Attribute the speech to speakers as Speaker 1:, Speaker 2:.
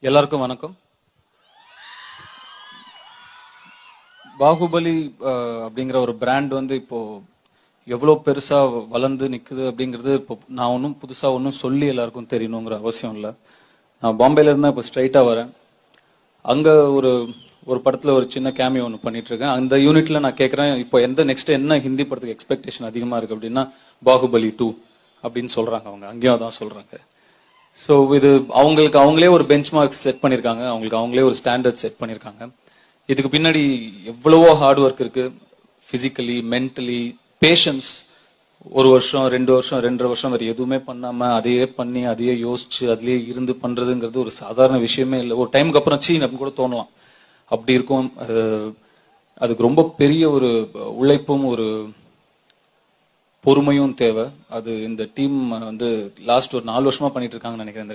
Speaker 1: எல்லாருக்கும் வணக்கம். பாகுபலி அப்படிங்கிற ஒரு பிராண்ட் வந்து இப்போ எவ்வளவு பெருசா வளர்ந்து நிக்குது அப்படிங்கிறது இப்போ நான் ஒன்றும் புதுசா ஒன்றும் சொல்லி எல்லாருக்கும் தெரியணுங்கிற அவசியம் இல்லை. நான் பாம்பேல இருந்தா இப்போ ஸ்ட்ரைட்டா வரேன். அங்க ஒரு ஒரு படத்துல ஒரு சின்ன கேமியோ ஒன்று பண்ணிட்டு இருக்கேன். அந்த யூனிட்ல நான் கேட்கறேன், இப்போ நெக்ஸ்ட் என்ன ஹிந்தி படத்துக்கு எக்ஸ்பெக்டேஷன் அதிகமா இருக்கு அப்படின்னா பாகுபலி 2 அப்படின்னு சொல்றாங்க. அவங்க அங்கேயும் அதான் சொல்றாங்க. ஸோ இது அவங்களுக்கு அவங்களே ஒரு பெஞ்ச் மார்க் செட் பண்ணியிருக்காங்க, அவங்களுக்கு அவங்களே ஒரு ஸ்டாண்டர்ட் செட் பண்ணியிருக்காங்க. இதுக்கு பின்னாடி எவ்வளவோ ஹார்ட் ஒர்க் இருக்கு, பிசிக்கலி, மென்டலி, பேஷன்ஸ். ஒரு வருஷம், 2 வருஷம், 2.5 வருஷம் வேற எதுவுமே பண்ணாம அதையே பண்ணி அதையே யோசிச்சு அதுலயே இருந்து பண்றதுங்கிறது ஒரு சாதாரண விஷயமே இல்லை. ஒரு டைமுக்கு அப்புறம் சீன் அப்படின்னு கூட தோணலாம். அப்படி இருக்கும். அதுக்கு ரொம்ப பெரிய ஒரு உழைப்பும் ஒரு பொறுமையும் தேவை. அது இந்த டீம் வந்து லாஸ்ட் ஒரு 4 வருஷமா பண்ணிட்டு இருக்காங்கன்னு நினைக்கிறேன்.